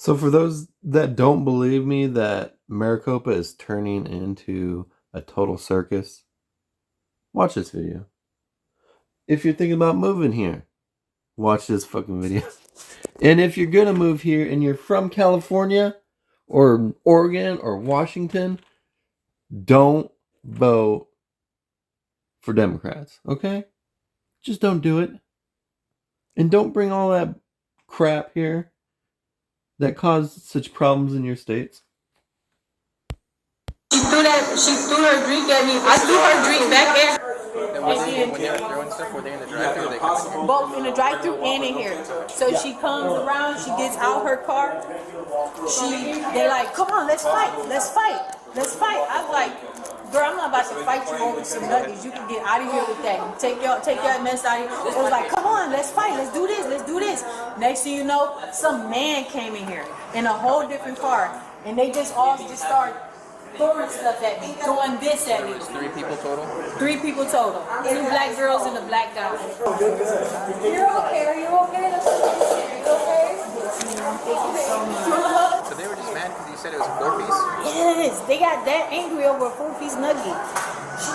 So for those that don't believe me that Maricopa is turning into a total circus, watch this video. If you're thinking about moving here, watch this fucking video. And if you're gonna move here and you're from California or Oregon or Washington, don't vote for Democrats, okay? Just don't do it. And don't bring all that crap here that caused such problems in your states. She threw her drink at me. I threw her drink back at her. When they were throwing stuff, were they in the drive-thru or they come Both in the drive-thru and in here. So she comes around, she gets out her car. They like, come on, let's fight. I was like, girl, I'm not about to fight you over some Nuggies. You can get out of here with that. Take your mess out of here. It was like, come on, let's fight. Let's do this. Next thing you know, some man came in here in a whole different car. And they just all started throwing stuff at me, throwing this at me. 3 people total? 3 people total. 2 black girls and a black guy. You're okay. Are you okay? Are you okay? So they were just mad because you said it was a 4-piece? Yes, they got that angry over a 4-piece nugget.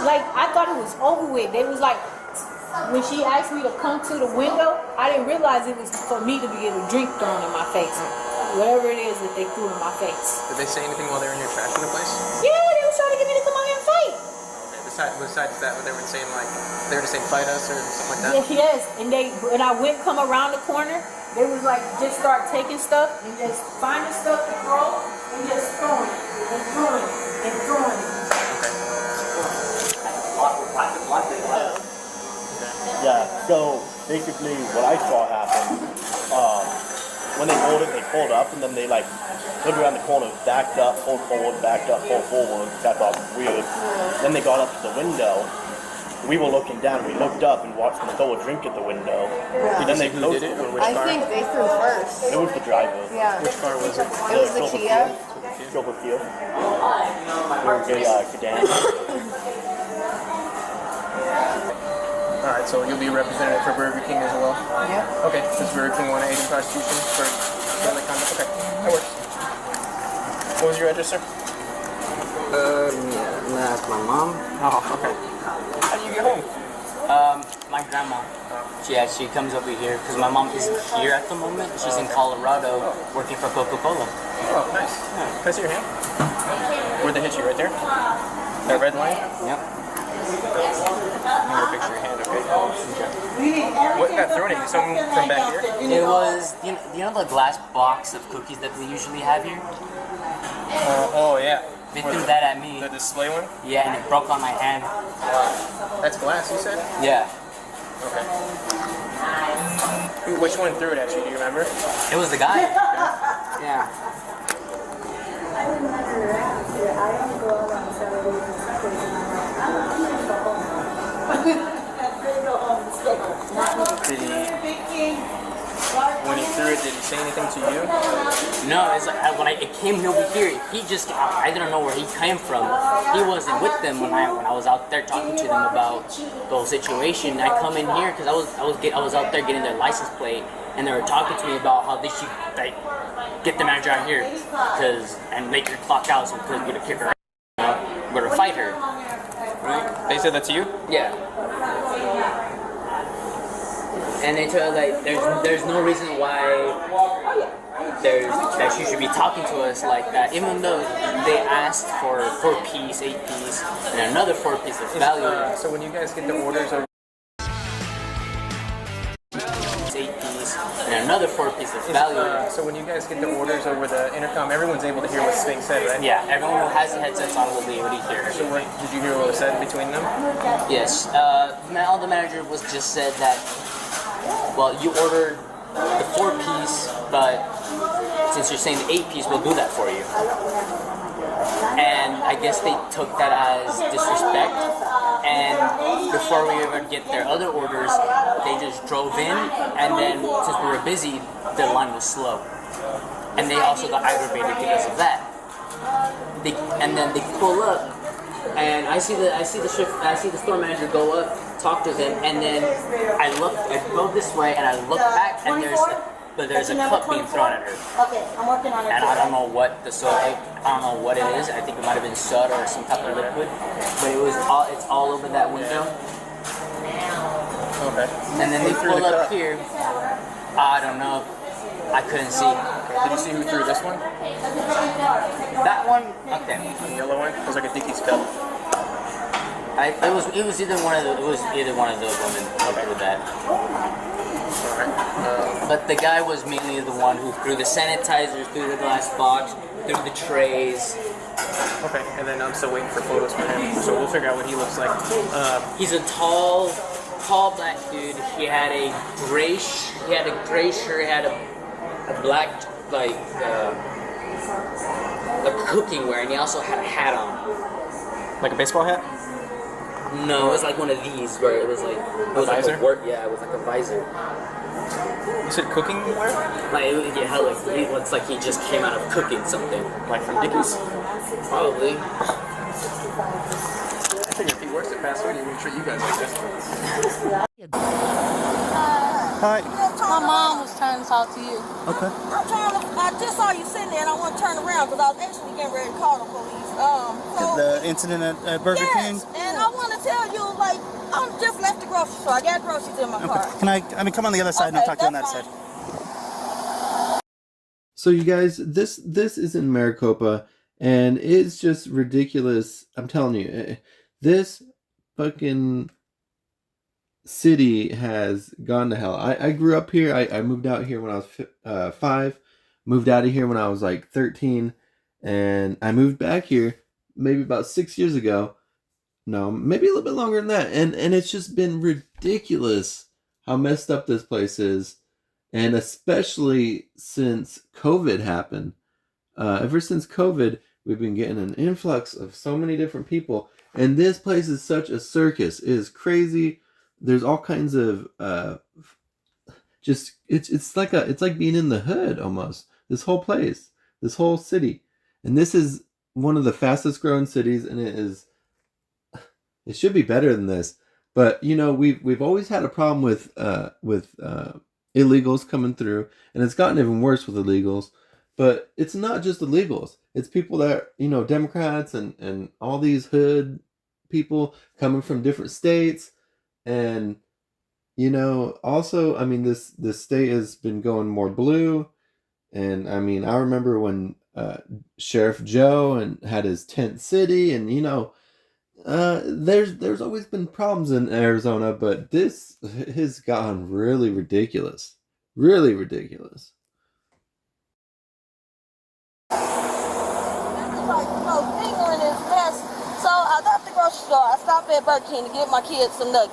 Like, I thought it was over with. They was like, when she asked me to come to the window, I didn't realize it was for me to be able to drink thrown in my face. Whatever it is that they threw in my face. Did they say anything while they were in here trashing the place? Yeah, they was trying to get me to come out here and fight. Okay, besides that, they were saying like, they were just saying fight us or something like that? Yes, and when I went come around the corner, they was like, just start taking stuff and just finding stuff to throw and just throwing it and throwing it and throwing it. Yeah, so basically what I saw happen, when they pulled up, and then they like looked around the corner, backed up, pulled forward, backed up, pulled forward, which I thought was weird. Then they got up to the window. We were looking down, we looked up and watched them throw a drink at the window. Yeah. Then they Who did it or which I car? think they threw first. It was the driver. Yeah. Which car was it? It was the Kia. Silver Kia. They were a sedan. Alright, so you'll be a representative for Burger King as well? Yep. Okay, does Burger King want to aid in prosecution for disorderly conduct? Okay, that works. What was your address, sir? I'm gonna ask my mom. Oh, okay. How do you get home? My grandma. She comes over here because my mom isn't here at the moment. She's in Colorado working for Coca-Cola. Oh, nice. Yeah. Can I see your hand? Where'd they hit you? Right there? That red line? Yep. I'm gonna picture your hand, okay? What got thrown at you? Something from back here? It was, you know the glass box of cookies that we usually have here? Oh, yeah. They threw that at me. The display one? Yeah, and it broke on my hand. Wow. That's glass, you said? Yeah. Okay. Which one threw it at you? Do you remember? It was the guy. Yeah. Did he, when he threw it, did he say anything to you? No, it's like when it came over here, I didn't know where he came from. He wasn't with them when I was out there talking to them about the whole situation. I come in here because I was out there getting their license plate, and they were talking to me about how they should get the manager out here and make her clock out so we're gonna kick her out. We're gonna fight her. Right? They said that to you? Yeah. And they tell like there's no reason why that she should be talking to us like that, even though they asked for 4-piece, 8-piece, and another 4-piece of value. So when you guys get the orders over 8-piece, and another 4-piece of value. So when you guys get the orders over the intercom, everyone's able to hear what's being said, right? Yeah, everyone who has the headsets on will be able to hear. So did you hear what was said between them? Yes. All the manager was just said that, well, you ordered the 4-piece, but since you're saying the 8-piece, we'll do that for you. And I guess they took that as disrespect. And before we ever get their other orders, they just drove in, and then since we were busy, the line was slow. And they also got aggravated because of that. And then they pull up, and I see the store manager go up, talk to them, and then I go this way and I look back, and but there's a cup being thrown at her. Okay, I'm working on it. And I don't know what the I don't know what it is. I think it might have been soda or some type of liquid, but it's all over that window. Okay. And then they pull up here. I don't know. I couldn't see. Did you see who threw this one? That one. Okay. The yellow one? It was like a Dickies cup. It was either one of the women who threw that. Alright. But the guy was mainly the one who threw the sanitizers, threw the glass box, threw the trays. Okay, and then I'm still waiting for photos for him, so we'll figure out what he looks like. He's a tall black dude. He had a gray shirt, he had a black like cooking wear, and he also had a hat on. Like a baseball hat? No, it was like one of these where it was like visor? Like a work. Yeah, it was like a visor. You said cooking wear? Like it looks like he just came out of cooking something. Like from Dickies? Probably. I figure if he works at fast food, he would treat you guys like this. Hi. My mom was trying to talk to you. Okay. I just saw you sitting there and I want to turn around because I was actually getting ready to call the police. The incident at Burger King? And I want to tell you, like, I just left the grocery store. I got groceries in my car. Can I come on the other side and I'll talk to you on that that's side. So you guys, this is in Maricopa, and it's just ridiculous. I'm telling you, this fucking city has gone to hell. I grew up here. I moved out here when I was 5. Moved out of here when I was like 13, and I moved back here maybe about 6 years ago. No, maybe a little bit longer than that. And it's just been ridiculous how messed up this place is. And especially since COVID happened. Ever since COVID, we've been getting an influx of so many different people. And this place is such a circus. It is crazy. There's all kinds of it's like being in the hood almost. This whole place, this whole city. And this is one of the fastest growing cities, and it should be better than this. But you know, we've always had a problem with illegals coming through, and it's gotten even worse with illegals. But it's not just illegals. It's people that, you know, Democrats and all these hood people coming from different states. And, you know, also, I mean, this state has been going more blue. And, I mean, I remember when Sheriff Joe and had his tent city. And, you know, there's always been problems in Arizona. But this has gotten really ridiculous. Really ridiculous. Fingering is mess. So I left the grocery store. I stopped at Burger King to give my kids some Nuggies.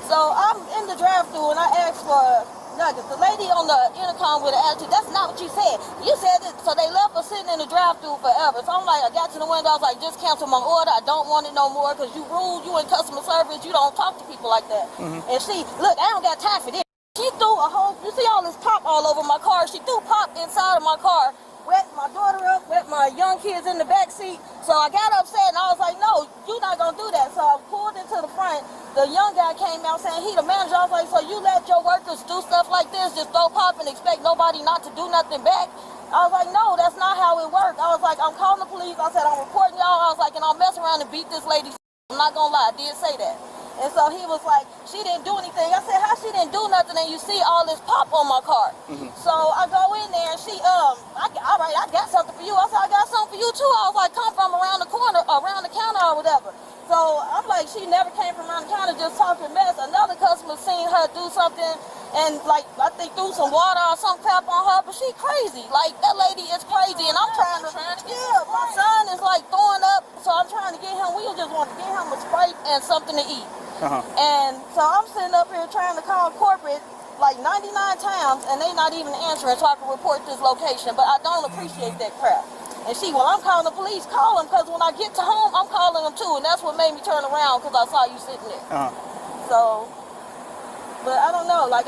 So I'm in the drive-thru and I asked for Nuggies. The lady on the intercom with the attitude, that's not what you said. You said it, so they left us sitting in the drive-thru forever. So I'm like, I got to the window, I was like, just cancel my order. I don't want it no more because you rude, you in customer service, you don't talk to people like that. And she, look, I don't got time for this. She threw a whole, you see all this pop all over my car. She threw pop inside of my car. Wet my daughter up, wet my young kids in the back seat. So I got upset and I was like, no, you're not gonna do that. So I pulled into the front. The young guy came out saying he the manager. I was like, so you let your workers do stuff like this, just throw pop and expect nobody not to do nothing back? I was like, no, that's not how it works. I was like, I'm calling the police. I said, I'm reporting y'all. I was like, and I'll mess around and beat this lady. I'm not gonna lie, I did say that. And so he was like, she didn't do anything. I said, how she didn't do nothing and you see all this pop on my car? So I go in there and she, all right, I got something for you. I said, I got something for you too. I was like, come from around the corner, around the counter or whatever. So I'm like, she never came from around the counter just talking mess. Another customer seen her do something and like, I think threw some water or some crap on her, but she crazy. Like, that lady is crazy and I'm trying to, my son is like throwing up, so I'm trying to get him, we just want to get him a Sprite and something to eat. And so I'm sitting up here trying to call corporate like 99 times and they not even answering so I can report this location, but I don't appreciate that crap. And she, well, I'm calling the police, call them, because when I get to home, I'm calling them too, and that's what made me turn around because I saw you sitting there. So, but I don't know, like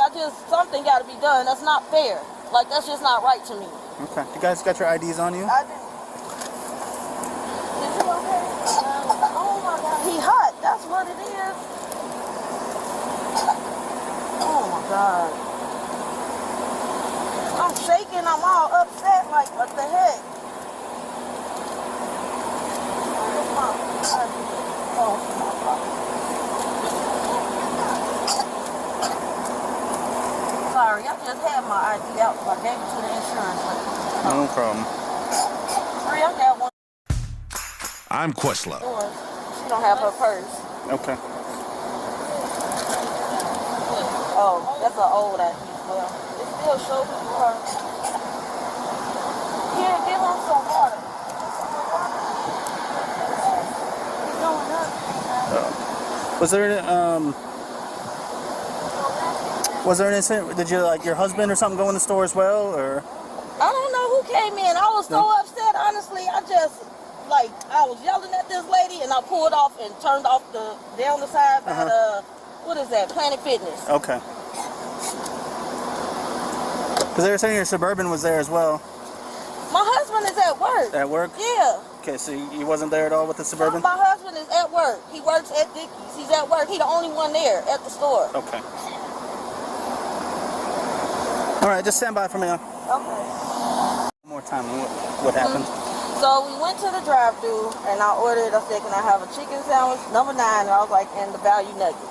something got to be done. That's not fair. Like, that's just not right to me. Okay. You guys got your IDs on you? I did. Is you okay? Oh my God, he hot, that's what it is. Oh my God. I'm shaking. I'm all upset. Like, what the heck? Sorry, I just had my ID out, so I gave it to the insurance lady. No problem. Free, I got one. I'm Questlove. She don't have her purse. Okay. Oh, that's an old ID. Well, it still shows you her. Here, give him some water. He's going up. Was there an incident? Did you like your husband or something go in the store as well, or? I don't know who came in. I was so upset, honestly. I was yelling at this lady, and I pulled off and turned off down the side by what is that, Planet Fitness. Okay. Because they were saying your Suburban was there as well. My husband is at work. At work? Yeah. Okay, so you wasn't there at all with the Suburban? My husband is at work. He works at Dickies. He's at work. He's the only one there at the store. Okay. All right, just stand by for me. Okay. One more time. What happened? So we went to the drive-thru, and I ordered. I said, "Can I have a chicken sandwich, number 9?" And I was like, "And the value nuggets."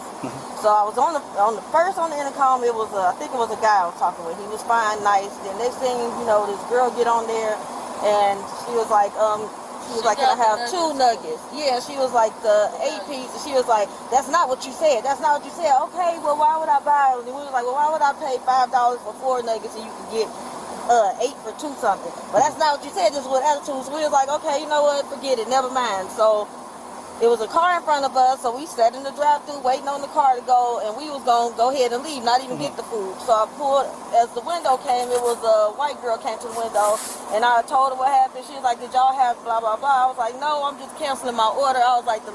So I was on the first on the intercom. It was I think it was a guy I was talking with. He was fine, nice. Then next thing you know, this girl get on there, and she was like, "Can I have 2 nuggets?" Yeah, she was like the 8-piece. She was like, "That's not what you said. That's not what you said." Okay, well, why would I buy it? And we was like, "Well, why would I pay $5 for 4 nuggets and you could get 8 for 2 something?" But that's not what you said. This was attitude. So we was like, "Okay, you know what? Forget it. Never mind." So it was a car in front of us, so we sat in the drive-thru waiting on the car to go, and we was gonna go ahead and leave, not even get the food. So I pulled, as the window came, it was a white girl came to the window, and I told her what happened. She was like, "Did y'all have blah, blah, blah?" I was like, "No, I'm just canceling my order." I was like, the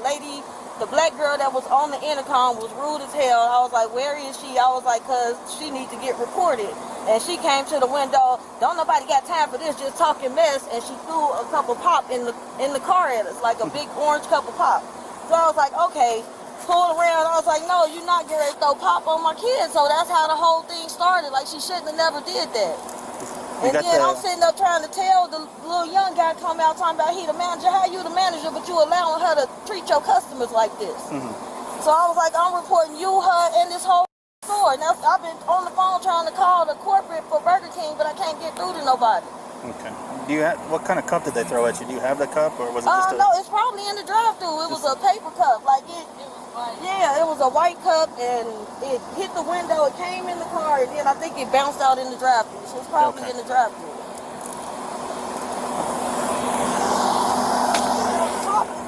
black girl that was on the intercom was rude as hell. I was like, "Where is she?" I was like, "Cause she needs to get reported." And she came to the window. Don't nobody got time for this, just talking mess. And she threw a cup of pop in the car at us, like a big orange cup of pop. So I was like, okay, pulled around. I was like, "No, you're not getting ready to throw pop on my kids." So that's how the whole thing started. Like, she shouldn't have never did that. And then I'm sitting up trying to tell the little young guy come out talking about he the manager. How you the manager, but you allowing her to treat your customers like this? So I was like, "I'm reporting you, her, and this whole store." Now I've been on the phone trying to call the corporate for Burger King, but I can't get through to nobody. Okay. What kind of cup did they throw at you? Do you have the cup, or was it just No, it's probably in the drive-thru. It was a paper cup. Like it was a white cup, and it hit the window. It came in the car, and then I think it bounced out in the drive-thru. So it's probably in the drive-thru.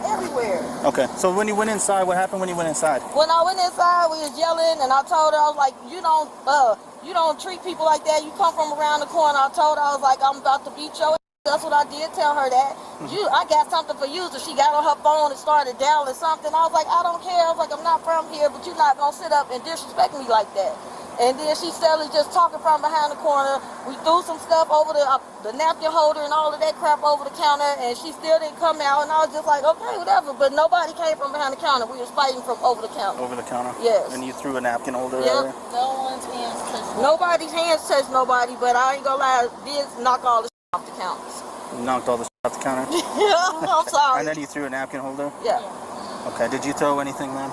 Everywhere. Okay. So when you went inside, what happened when you went inside? When I went inside, we was yelling, and I told her, I was like, you don't treat people like that. You come from around the corner." I told her, I was like, "I'm about to beat your ass." That's what I did tell her that. I got something for you. So she got on her phone and started dialing something. I was like, "I don't care." I was like, "I'm not from here, but you're not going to sit up and disrespect me like that." And then she started just talking from behind the corner. We threw some stuff over the napkin holder and all of that crap over the counter, and she still didn't come out. And I was just like, "Okay, whatever." But nobody came from behind the counter. We was fighting from over the counter. Over the counter? Yes. And you threw a napkin holder at Yep. her? No one's hands touched nobody. Nobody's hands touched nobody, but I ain't gonna lie, did knock all the off the counters. You knocked all the off the counter? Yeah, I'm sorry. And then you threw a napkin holder? Yeah. Okay. Did you throw anything, ma'am?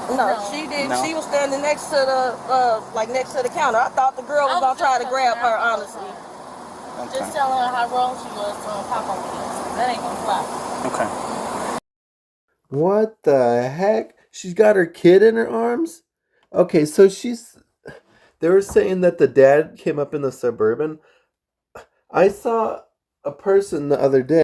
No, she did. No? She was standing next to next to the counter. I thought the girl was gonna try to grab her, honestly. Okay. Just telling her how wrong she was throwing pop on kids. That ain't gonna fly. Okay. What the heck? She's got her kid in her arms? Okay, so they were saying that the dad came up in the Suburban. I saw a person the other day.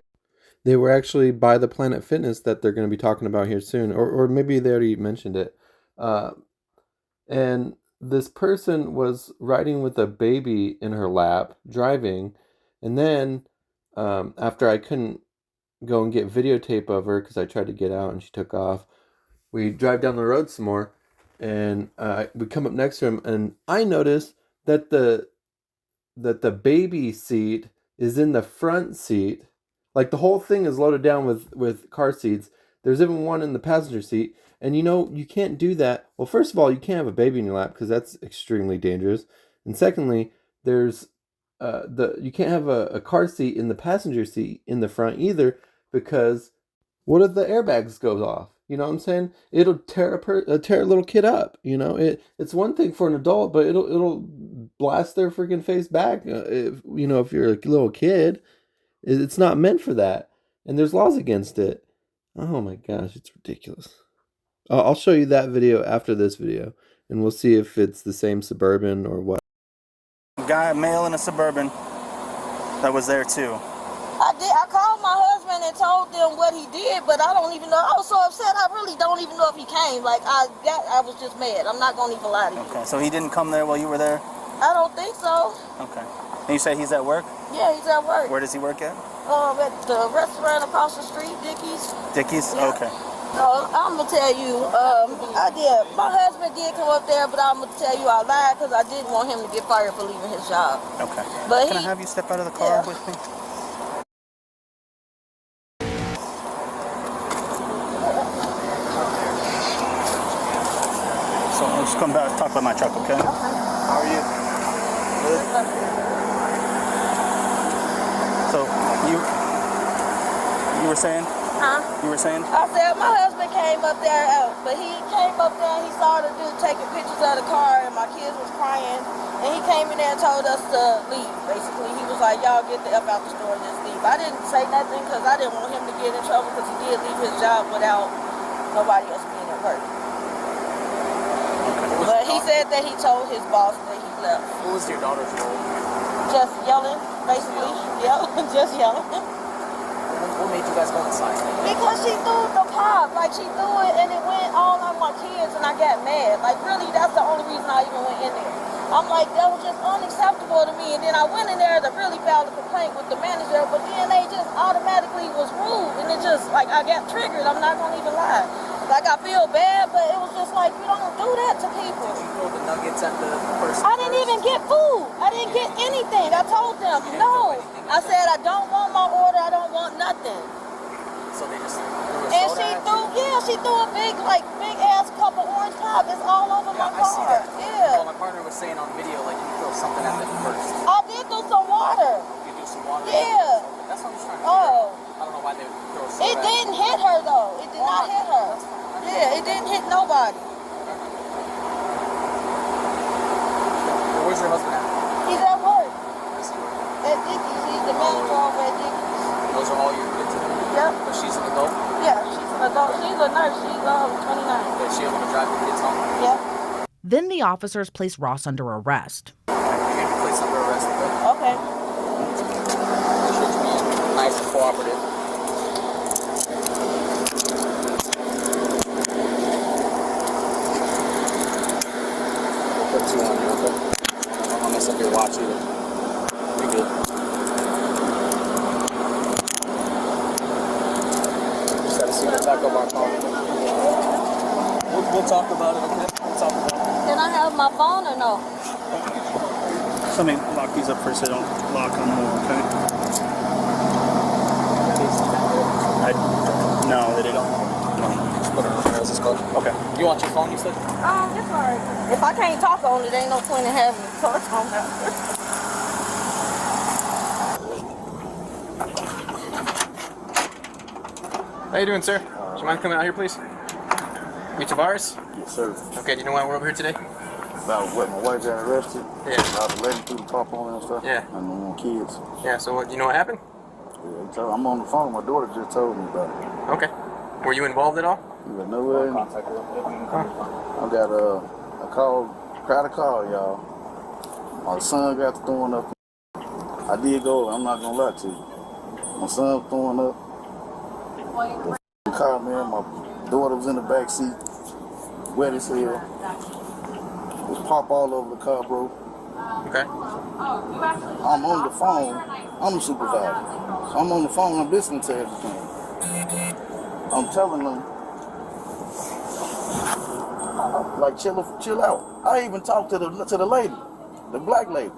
They were actually by the Planet Fitness that they're going to be talking about here soon. Or maybe they already mentioned it. And this person was riding with a baby in her lap, driving. And then after I couldn't go and get videotape of her because I tried to get out and she took off, we drive down the road some more. And we come up next to him. And I noticed that the baby seat is in the front seat. Like, the whole thing is loaded down with car seats. There's even one in the passenger seat. And you can't do that. Well, first of all, you can't have a baby in your lap because that's extremely dangerous. And secondly, there's you can't have a car seat in the passenger seat in the front either, because what if the airbags goes off? You know what I'm saying? It'll tear a little kid up. You know, it's one thing for an adult, but it'll blast their freaking face back. If you're a little kid, it's not meant for that, and there's laws against it. Oh my gosh, it's ridiculous. I'll show you that video after this video, and we'll see if it's the same Suburban or what. Guy, male in a Suburban, that was there too. I called my husband and told them what he did, but I don't even know. I was so upset. I really don't even know if he came. Like I was just mad. I'm not gonna even lie to you. Okay, so he didn't come there while you were there? I don't think so. Okay. And you say he's at work? Yeah, he's at work. Where does he work at? At the restaurant across the street, Dickies. Dickies? Yeah. Okay. I'm gonna tell you, my husband did come up there, but I'm gonna tell you I lied because I didn't want him to get fired for leaving his job. Okay. But Can I have you step out of the car with me? So let's come back, talk about my truck, okay? How are you? Good. So you were saying? Huh? You were saying? I said my husband came up there, but he came up there and he saw the dude taking pictures of the car and my kids was crying. And he came in there and told us to leave, basically. He was like, y'all get the F out the store and just leave. I didn't say nothing because I didn't want him to get in trouble because he did leave his job without nobody else being at work. But he said that he told his boss that he left. What was your daughter's role? Just yelling, basically. Yelling, just yelling. What made you guys go inside? Because she threw the pop, like she threw it and it went all on my kids and I got mad. Like really, that's the only reason I even went in there. I'm like, that was just unacceptable to me. And then I went in there to really file a complaint with the manager, but then they just automatically was rude. And it just, like, I got triggered. I'm not going to even lie. Like, I feel bad, but it was just like, you don't do that to people. Did you throw the nuggets at the person? I didn't even get food. I didn't get anything. I told them, no. I said, I don't want my order. I don't want nothing. So they just And she threw a big ass cup of orange pop. It's all over my car. I see that. Yeah. Well, my partner was saying on video, like, you throw something at them first. I did do some water. You do some water? Yeah. That's what I'm just trying to figure out. I don't know why they would throw soda It at didn't hit her though. It did not hit her. Yeah, it didn't hit nobody. Well, where's your husband at? He's at work. Where's he work? At Dickies. He's the manager over at Dickies. Those are all your kids? Yep. But she's an adult? Yeah, she's an adult. She's a nurse. She's 29. Is she able to drive the kids home? Yep. Then the officers place Ross under arrest. You're going to be placed under arrest, okay? Okay. Should be nice and cooperative. We'll put 2 on you, okay? Don't want to mess up your watch either. You're good. Just got to see the back of our car. We'll talk about it, okay? We'll talk about it. Can I have my phone or no? Let me lock these up first so they don't lock on more, okay? No, they don't. No. Just put it on the car. Okay. You want your phone, you said? It's alright. If I can't talk on it, ain't no point in having it. So it's on there. How you doing, sir? Do you mind coming out here, please? You Tavares? Yes, sir. Okay, do you know why we're over here today? About what my wife got arrested? Yeah. About the lady threw the pop on and stuff? Yeah. And the little kids. Yeah, so what, you know what happened? Yeah, I'm on the phone. My daughter just told me about it. Okay. Were you involved at all? You got no way. I got a call, tried to call y'all. My son got to throwing up. I did go, I'm not gonna lie to you. My son throwing up. The car, man, my daughter was in the back seat, wet as hell. There's pop all over the car, bro. Okay. I'm on the phone. I'm the supervisor. So I'm on the phone. I'm listening to everything. I'm telling them, like, chill out. I even talked to the lady, the black lady.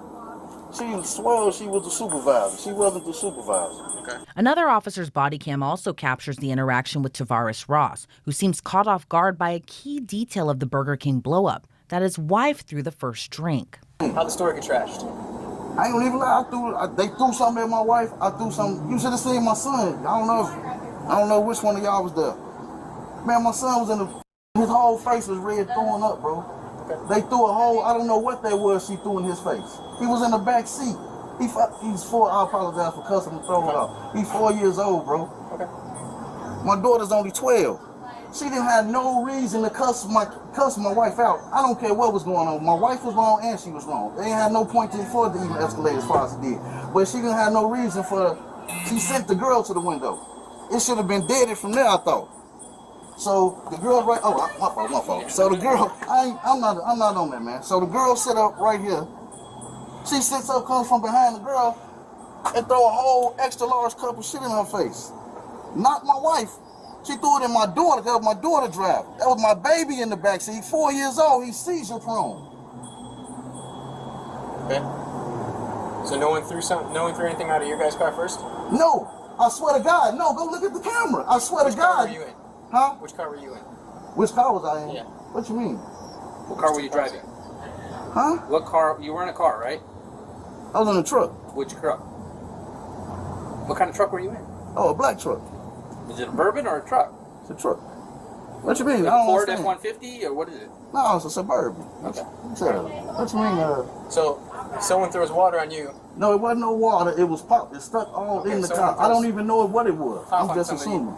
She swore she was the supervisor. She wasn't the supervisor. Okay. Another officer's body cam also captures the interaction with Tavares Ross, who seems caught off guard by a key detail of the Burger King blow-up, that his wife threw the first drink. How'd the store get trashed? I ain't gonna even lie. They threw something at my wife. I threw something. You should have seen my son. I don't know which one of y'all was there. Man, my son was in the. His whole face was red, throwing up, bro. They threw a whole. I don't know what that was. She threw in his face. He was in the back seat. He's 4. I apologize for cussing and throwing up. He's 4 years old, bro. Okay. My daughter's only 12. She didn't have no reason to cuss my wife out. I don't care what was going on. My wife was wrong and she was wrong. They ain't had no point for it to even escalate as far as it did. But she didn't have no reason for. She sent the girl to the window. It should have been deaded from there, I thought. So the girl right. Oh, my fault. So the girl. I'm not on that, man. So the girl sit up right here. She sits up, comes from behind the girl, and throw a whole extra large cup of shit in her face. Not my wife. She threw it in my daughter, because my daughter driving. That was my baby in the backseat, 4 years old. He's seizure prone. Okay. So no one threw anything out of your guys' car first? No. I swear to God. No, go look at the camera. I swear to God. Which car were you in? Huh? Which car were you in? Which car was I in? Yeah. What you mean? What car were you driving? Huh? What car? You were in a car, right? I was in a truck. Which truck? What kind of truck were you in? Oh, a black truck. Is it a Bourbon or a truck? It's a truck. What you mean? Like I don't Ford understand. F-150 or what is it? No, it's a Suburban. Okay. What you mean? So someone throws water on you. No, it wasn't no water. It was pop. It stuck all in the car. I don't even know what it was. I'm just assuming.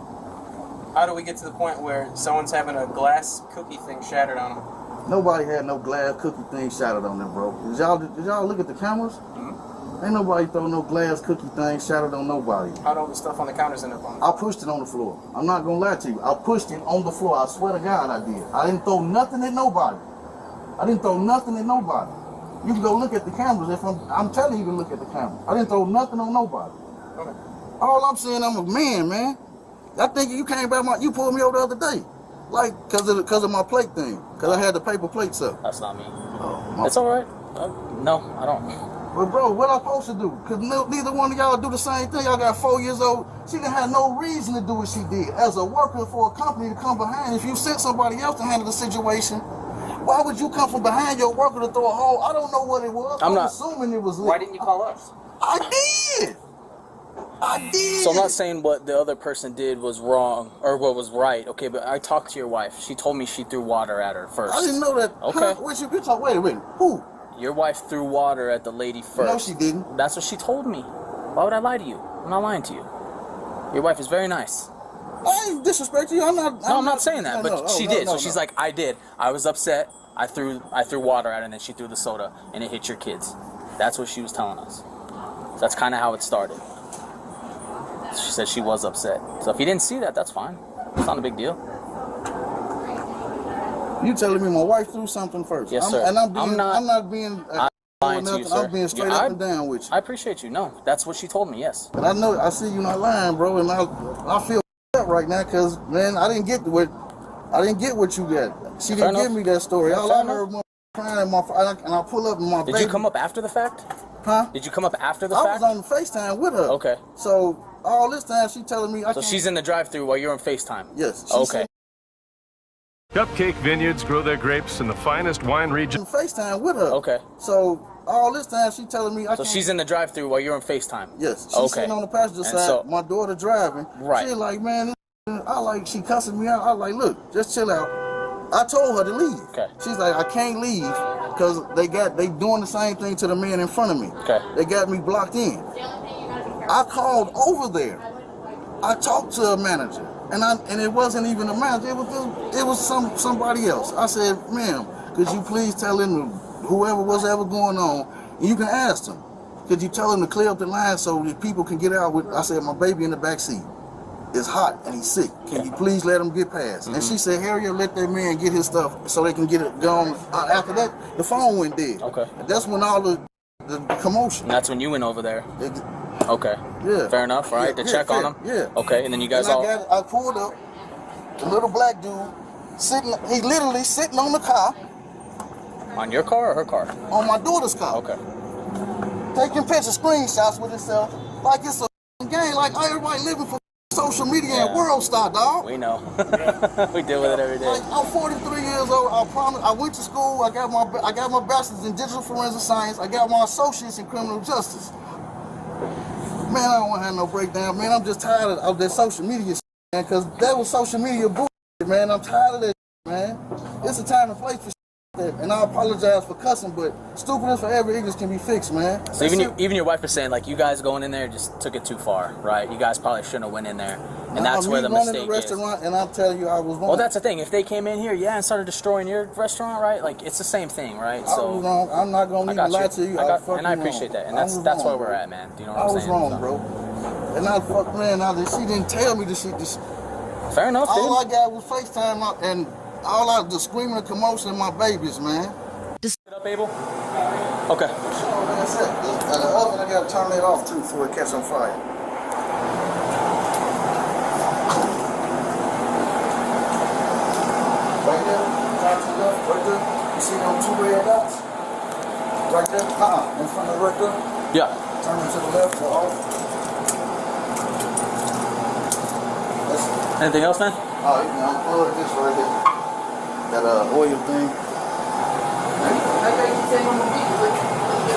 How do we get to the point where someone's having a glass cookie thing shattered on them? Nobody had no glass cookie thing shattered on them, bro. Did y'all look at the cameras? Mm-hmm. Ain't nobody throw no glass cookie thing shattered on nobody. How'd all the stuff on the counters end up on? I pushed it on the floor. I'm not gonna lie to you. I pushed it on the floor. I swear to God I did. I didn't throw nothing at nobody. You can go look at the cameras. If I'm telling you to look at the camera. I didn't throw nothing on nobody. Okay. All I'm saying, I'm a man. I think you came back you pulled me over the other day. Like, cause of my plate thing. Cause I had the paper plates up. That's not me. Oh, it's all right. No, I don't. But bro, what I supposed to do? Cause neither one of y'all do the same thing. Y'all got 4 years old. She didn't have no reason to do what she did. As a worker for a company to come behind, if you sent somebody else to handle the situation, why would you come from behind your worker to throw a hole? I don't know what it was. I'm assuming it was lit. Why didn't you call us? I did. So I'm not saying what the other person did was wrong or what was right. Okay, but I talked to your wife. She told me she threw water at her first. I didn't know that. Okay. Huh? Wait a minute. Who? Your wife threw water at the lady first. No, she didn't. That's what she told me. Why would I lie to you? I'm not lying to you. Your wife is very nice. I ain't disrespecting you. I'm not saying that, but she did. So she's like, I did. I was upset. I threw water at her, and then she threw the soda, and it hit your kids. That's what she was telling us. That's kind of how it started. She said she was upset. So if you didn't see that, that's fine. It's not a big deal. You telling me my wife threw something first? Yes, sir. And I'm not being lying to you, sir. I'm being straight up and down with you. I appreciate you. No, that's what she told me. Yes. But I see you not lying, bro, and I feel up right now because man, I didn't get what you got. She didn't give me that story. All I heard was crying and I pull up and my baby. Did you come up after the fact? Huh? Did you come up after the fact? I was on the FaceTime with her. Okay. So all this time she telling me So she's in the drive-thru while you're on FaceTime? Yes. Okay. Cupcake Vineyards grow their grapes in the finest wine region. FaceTime with her. Okay. So all this time she telling me So she's in the drive-thru while you're on FaceTime? Yes. She's sitting on the passenger side. So, my daughter driving. Right. She like, man, she cussing me out. I like, look, just chill out. I told her to leave. Okay. She's like, I can't leave because they doing the same thing to the man in front of me. Okay. They got me blocked in. I called over there. I talked to a manager, and it wasn't even a manager. It was somebody else. I said, ma'am, could you please tell him whoever was ever going on, and you can ask them. Could you tell him to clear up the line so that people can get out with? I said, my baby in the back seat. It's hot and he's sick. Can you please let him get past? And she said, Harriet, let that man get his stuff so they can get it gone. After that, the phone went dead. Okay. That's when all the commotion. And that's when you went over there. Okay. Yeah. Fair enough, right? To check on him? Yeah. Okay, and then you guys I pulled up, the little black dude, he's literally sitting on the car. On your car or her car? On my daughter's car. Okay. Taking pictures, screenshots with himself, like it's a game, like everybody living for social media and world star, dog. We know. We deal with it every day. Like, I'm 43 years old. I promise. I went to school. I got my bachelor's in digital forensic science. I got my associates in criminal justice. Man, I don't want to have no breakdown. Man, I'm just tired of that social media shit, man, because that was social media bullshit, man. I'm tired of that shit, man. It's a time and place for shit like that. And I apologize for cussing, but stupidness for every English can be fixed, man. So even your wife was saying, like, you guys going in there just took it too far, right? You guys probably shouldn't have went in there. And that's where the mistake the restaurant, and I'm telling you, I was wrong. Well, that's the thing. If they came in here, and started destroying your restaurant, right? Like, it's the same thing, right? I was wrong. I'm not going to even lie to you. And I appreciate that. And that's where we're at, man. Do you know what I'm saying? I was wrong, bro. And I fuck, man, she didn't tell me this shit. Fair enough, all I got was FaceTime, and all I the screaming and commotion of my babies, man. Get up, Abel? Okay. That's it. The oven, I got to turn it off, too, before it catch on fire. Right there, down to the left, right there. You see them 2 red dots? Right there? In front of right there? Yeah. Turn them to the left or off. Anything else, man? Oh, you can unplug this right here. That oil thing.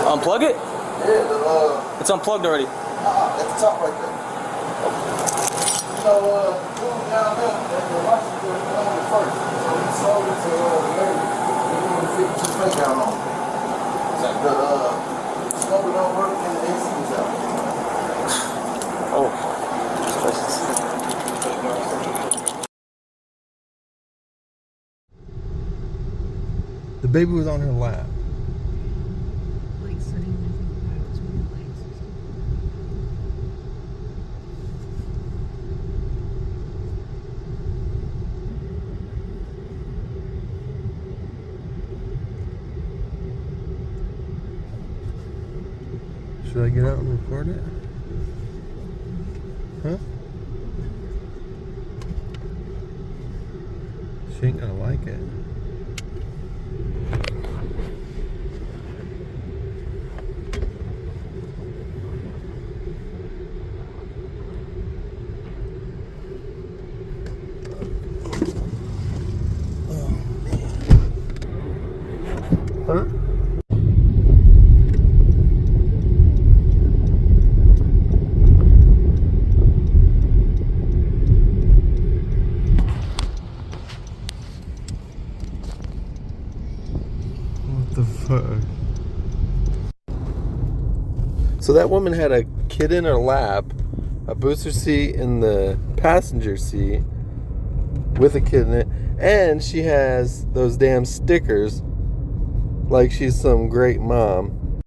Unplug it? Yeah, it's unplugged already. At the top right there. So, move down there, and the lights are going on it first. So we sold it to later. We want to 52 fake down on it. The smoker don't work and the AC is out. Oh. The baby was on her lap. Like sitting Should I get out and record it? Huh? She ain't gonna like it. Huh? What the fuck? So that woman had a kid in her lap, a booster seat in the passenger seat with a kid in it, and she has those damn stickers like she's some great mom.